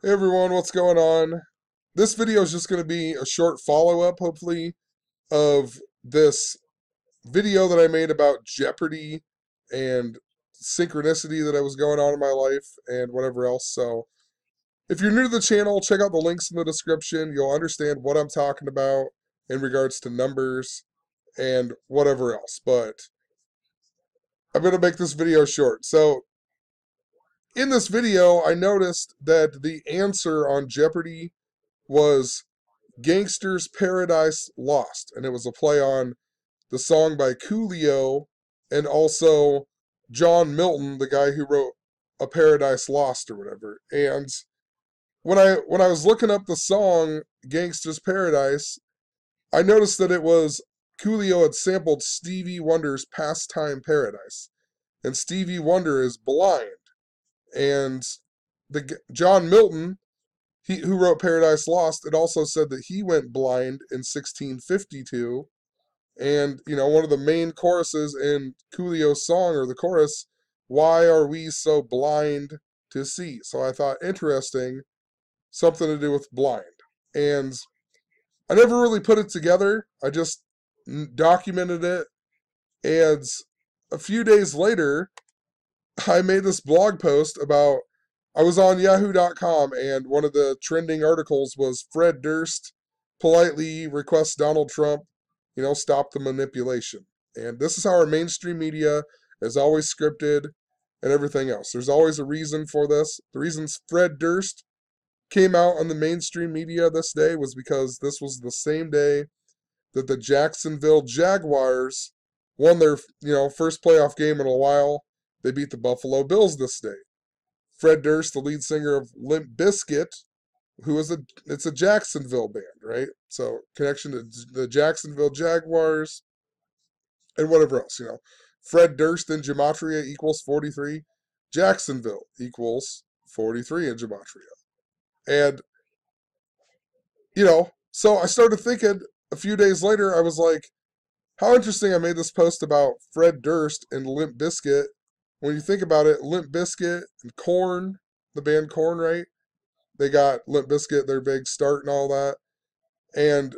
Hey everyone, what's going on? This video is just going to be a short follow-up, hopefully, of this video that I made about Jeopardy and synchronicity that was going on in my life and whatever else. So, if you're new to the channel, check out the links in the description. You'll understand what I'm talking about in regards to numbers and whatever else. But I'm going to make this video short. So, in this video, I noticed that the answer on Jeopardy was Gangster's Paradise Lost, and it was a play on the song by Coolio and also John Milton, the guy who wrote A Paradise Lost or whatever. And when I was looking up the song Gangster's Paradise, I noticed that it was Coolio had sampled Stevie Wonder's Pastime Paradise, and Stevie Wonder is blind, and the John Milton who wrote Paradise Lost, it also said that he went blind in 1652. And, one of the main choruses in Coolio's song, or the chorus, why are we so blind to see? So I thought, interesting, something to do with blind. And I never really put it together. I just documented it. And a few days later, I made this blog post about I was on yahoo.com and one of the trending articles was Fred Durst politely requests Donald Trump, stop the manipulation. And this is how our mainstream media is always scripted and everything else. There's always a reason for this. The reasons Fred Durst came out on the mainstream media this day was because this was the same day that the Jacksonville Jaguars won their, first playoff game in a while. They beat the Buffalo Bills this day. Fred Durst, the lead singer of Limp Bizkit, it's a Jacksonville band, right? So connection to the Jacksonville Jaguars and whatever else, Fred Durst in gematria equals 43. Jacksonville equals 43 in gematria. And, so I started thinking a few days later, I was like, how interesting I made this post about Fred Durst and Limp Bizkit. When you think about it, Limp Bizkit and Korn, the band Korn, right? They got Limp Bizkit, their big start and all that. And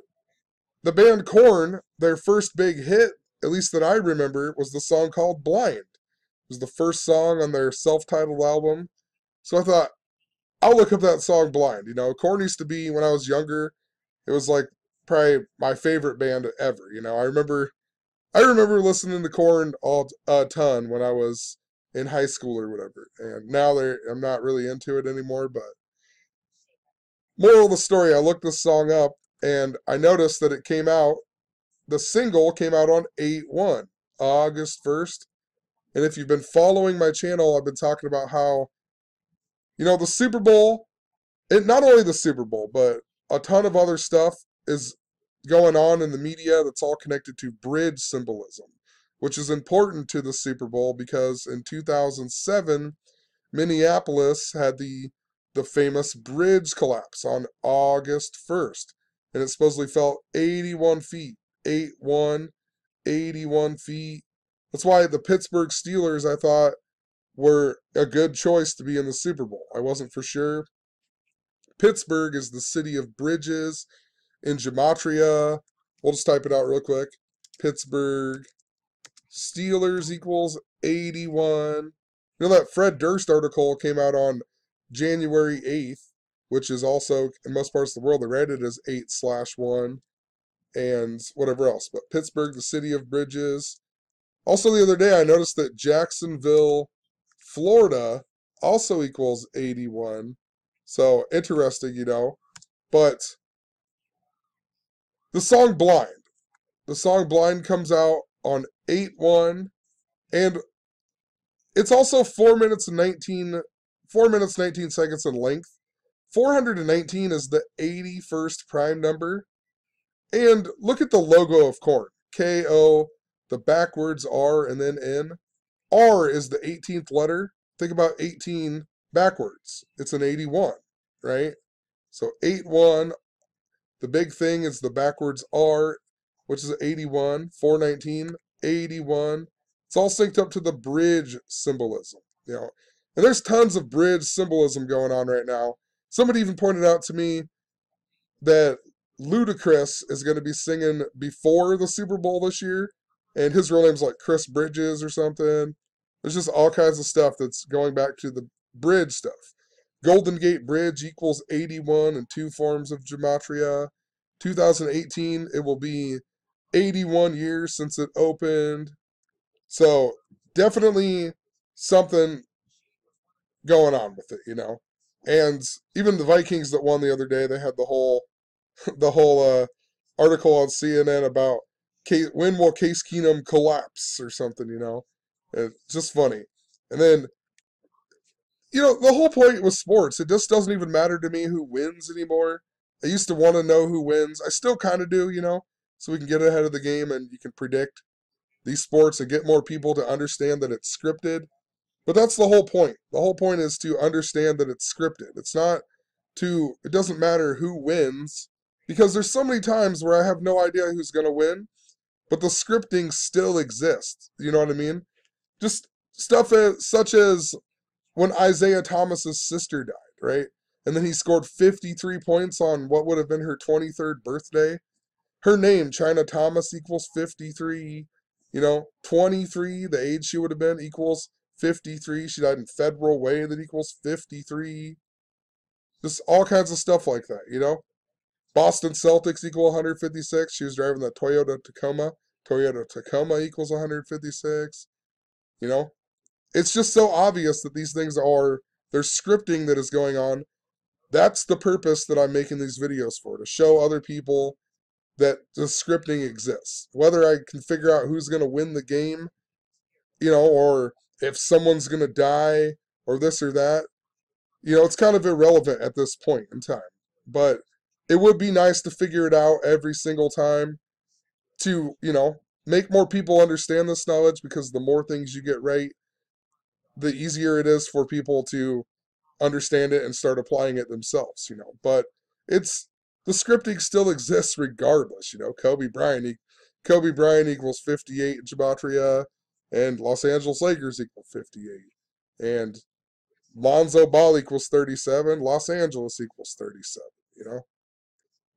the band Korn, their first big hit, at least that I remember, was the song called Blind. It was the first song on their self-titled album. So I thought, I'll look up that song Blind. Korn used to be, when I was younger, it was like probably my favorite band ever. I remember listening to Korn a ton when I was in high school or whatever. And now I'm not really into it anymore, but moral of the story, I looked this song up and I noticed that the single came out on 8/1, August 1st. And if you've been following my channel, I've been talking about how, the Super Bowl, not only the Super Bowl, but a ton of other stuff is going on in the media that's all connected to bridge symbolism, which is important to the Super Bowl because in 2007, Minneapolis had the famous bridge collapse on August 1st, and it supposedly fell 81 feet, 8-1, 81 feet. That's why the Pittsburgh Steelers, I thought, were a good choice to be in the Super Bowl. I wasn't for sure. Pittsburgh is the city of bridges in gematria. We'll just type it out real quick. Pittsburgh Steelers equals 81. That Fred Durst article came out on January 8th, which is also, in most parts of the world, they read it as 8/1 and whatever else. But Pittsburgh, the city of bridges. Also, the other day, I noticed that Jacksonville, Florida, also equals 81. So, interesting, But the song Blind. The song Blind comes out on 8/1, and it's also 4 minutes 19 seconds in length. 419 is the 81st prime number. And look at the logo of Korn. K-O, the backwards R and then N. R is the 18th letter. Think about 18 backwards. It's an 81, right? So 8-1. The big thing is the backwards R, which is 81. 419, 81. It's all synced up to the bridge symbolism, And there's tons of bridge symbolism going on right now. Somebody even pointed out to me that Ludacris is going to be singing before the Super Bowl this year, and his real name's like Chris Bridges or something. There's just all kinds of stuff that's going back to the bridge stuff. Golden Gate Bridge equals 81 in two forms of gematria. 2018, it will be 81 years since it opened. So definitely something going on with it, you know. And even the Vikings that won the other day, they had the whole article on CNN about when will Case Keenum collapse or something, you know. It's just funny. And then, you know, the whole point with sports, it just doesn't even matter to me who wins anymore. I used to want to know who wins. I still kind of do, you know, so we can get ahead of the game and you can predict these sports and get more people to understand that it's scripted. But that's the whole point. The whole point is to understand that it's scripted. It's not it doesn't matter who wins, because there's so many times where I have no idea who's going to win, but the scripting still exists. You know what I mean? Just stuff such as when Isaiah Thomas's sister died, right? And then he scored 53 points on what would have been her 23rd birthday. Her name, China Thomas, equals 53. You know, 23, the age she would have been, equals 53. She died in Federal Way, that equals 53. Just all kinds of stuff like that, you know? Boston Celtics equal 156. She was driving the Toyota Tacoma. Toyota Tacoma equals 156. You know? It's just so obvious that these things there's scripting that is going on. That's the purpose that I'm making these videos for, to show other people that the scripting exists. Whether I can figure out who's going to win the game, you know, or if someone's going to die, or this or that, you know, it's kind of irrelevant at this point in time. But it would be nice to figure it out every single time to, you know, make more people understand this knowledge, because the more things you get right, the easier it is for people to understand it and start applying it themselves, you know. But the scripting still exists regardless, you know. Kobe Bryant equals 58 in gematria, and Los Angeles Lakers equal 58. And Lonzo Ball equals 37, Los Angeles equals 37, you know.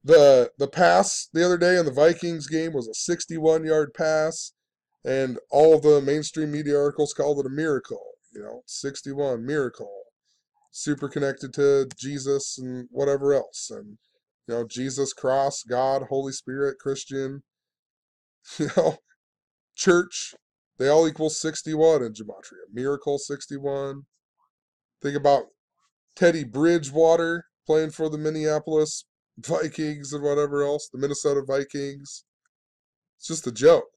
The pass the other day in the Vikings game was a 61-yard pass, and all of the mainstream media articles called it a miracle, you know, 61, miracle. Super connected to Jesus and whatever else. And, you know, Jesus, cross, God, Holy Spirit, Christian, you know, church, they all equal 61 in gematria. Miracle 61. Think about Teddy Bridgewater playing for the Minneapolis Vikings and whatever else, the Minnesota Vikings. It's just a joke.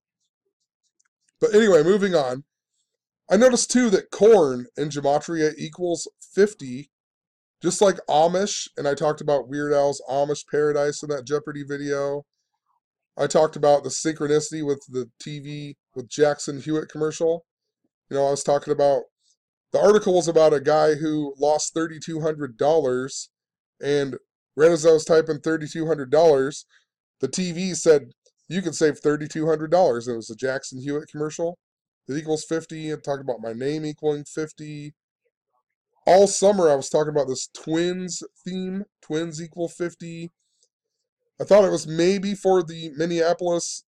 But anyway, moving on. I noticed too that corn in gematria equals 50, just like Amish, and I talked about Weird Al's Amish Paradise in that Jeopardy video. I talked about the synchronicity with the TV, with Jackson Hewitt commercial. You know, I was talking about, the article was about a guy who lost $3,200, and right as I was typing $3,200, the TV said, you can save $3,200. And it was a Jackson Hewitt commercial. It equals 50. And talking about my name equaling 50. All summer I was talking about this twins theme. Twins equal 50. I thought it was maybe for the Minneapolis.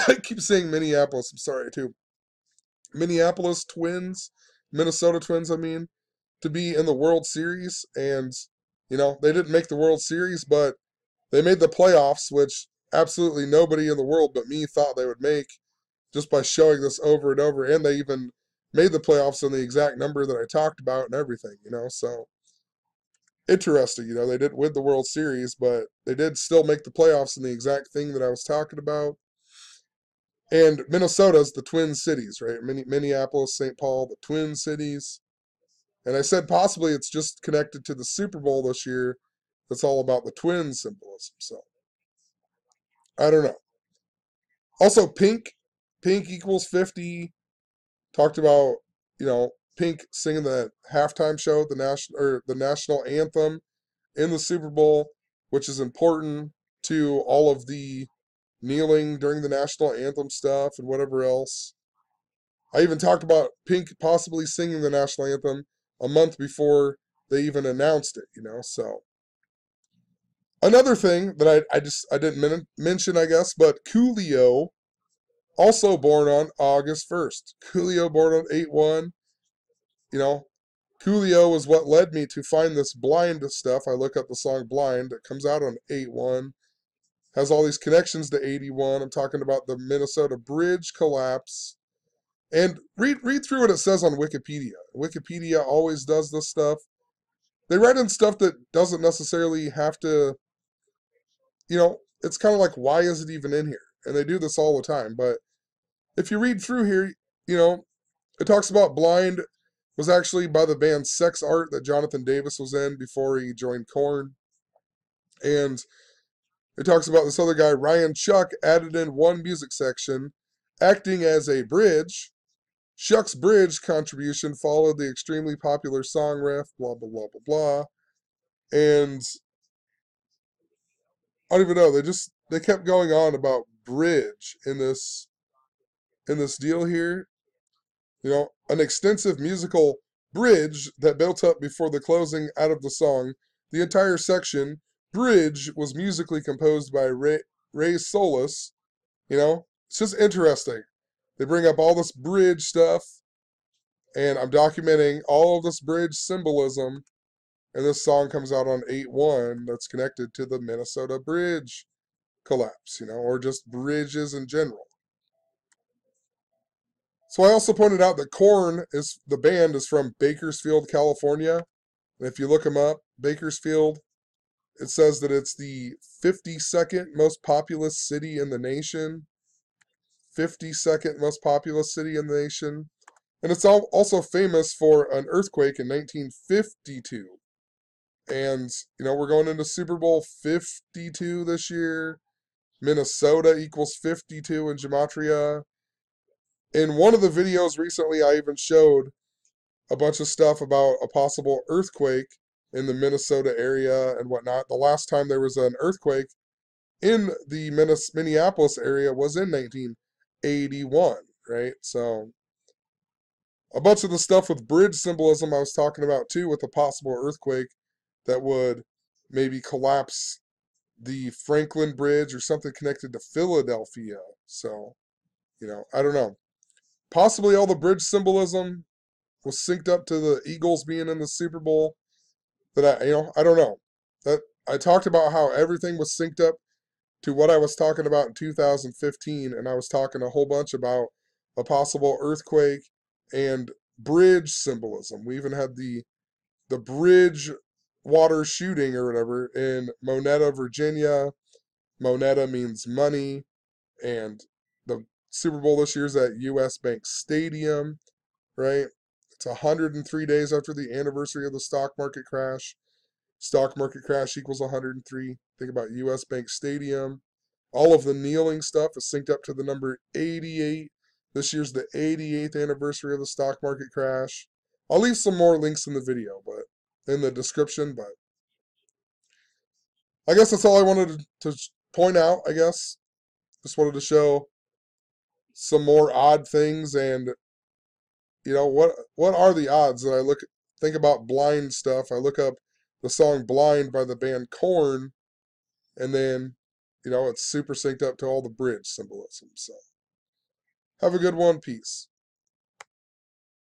I keep saying Minneapolis. I'm sorry, too. Minneapolis Twins. Minnesota Twins, I mean. To be in the World Series. And, you know, they didn't make the World Series, but they made the playoffs, which absolutely nobody in the world but me thought they would make, just by showing this over and over. And they even made the playoffs in the exact number that I talked about and everything, you know. So interesting, you know. They didn't win the World Series, but they did still make the playoffs in the exact thing that I was talking about. And Minnesota's the Twin Cities, right? Minneapolis, St. Paul, the Twin Cities. And I said possibly it's just connected to the Super Bowl this year. That's all about the twin symbolism. So I don't know. Also, Pink. Pink equals 50. Talked about, you know, Pink singing the halftime show, the national anthem in the Super Bowl, which is important to all of the kneeling during the national anthem stuff and whatever else. I even talked about Pink possibly singing the national anthem a month before they even announced it, you know. So Another thing that I didn't mention, I guess, but Coolio, also born on August 1st. Coolio born on 8/1. You know, Coolio is what led me to find this blind stuff. I look up the song Blind. It comes out on 8/1. Has all these connections to 81. I'm talking about the Minnesota bridge collapse. And read through what it says on Wikipedia. Wikipedia always does this stuff. They write in stuff that doesn't necessarily have to, it's kind of like, why is it even in here? And they do this all the time. But if you read through here, you know, it talks about Blind was actually by the band Sex Art that Jonathan Davis was in before he joined Korn. And it talks about this other guy, Ryan Chuck, added in one music section, acting as a bridge. Chuck's bridge contribution followed the extremely popular song riff, blah, blah, blah, blah, blah. And I don't even know, they kept going on about bridge in this deal here. An extensive musical bridge that built up before the closing out of the song. The entire section, Bridge, was musically composed by Ray Solis. It's just interesting. They bring up all this bridge stuff, and I'm documenting all of this bridge symbolism, and this song comes out on 8/1 that's connected to the Minnesota bridge collapse, or just bridges in general. So I also pointed out that the band is from Bakersfield, California. And if you look them up, Bakersfield, it says that it's the 52nd most populous city in the nation. 52nd most populous city in the nation. And it's also famous for an earthquake in 1952. And, we're going into Super Bowl 52 this year. Minnesota equals 52 in gematria. In one of the videos recently, I even showed a bunch of stuff about a possible earthquake in the Minnesota area and whatnot. The last time there was an earthquake in the Minneapolis area was in 1981, right? So a bunch of the stuff with bridge symbolism I was talking about too, with a possible earthquake that would maybe collapse the Franklin Bridge or something connected to Philadelphia. So, I don't know. Possibly all the bridge symbolism was synced up to the Eagles being in the Super Bowl. That I don't know. That I talked about how everything was synced up to what I was talking about in 2015, and I was talking a whole bunch about a possible earthquake and bridge symbolism. We even had the bridge water shooting or whatever in Monetta, Virginia. Monetta means money, and the Super Bowl this year is at US Bank Stadium, right? It's 103 days after the anniversary of the stock market crash. Stock market crash equals 103. Think about US Bank Stadium. All of the kneeling stuff is synced up to the number 88. This year's the 88th anniversary of the stock market crash. I'll leave some more links in the video, but in the description, but I guess that's all I wanted to point out, I guess. Just wanted to show some more odd things, and what are the odds that think about blind stuff. I look up the song Blind by the band Korn, and then it's super synced up to all the bridge symbolism. So have a good one. Peace.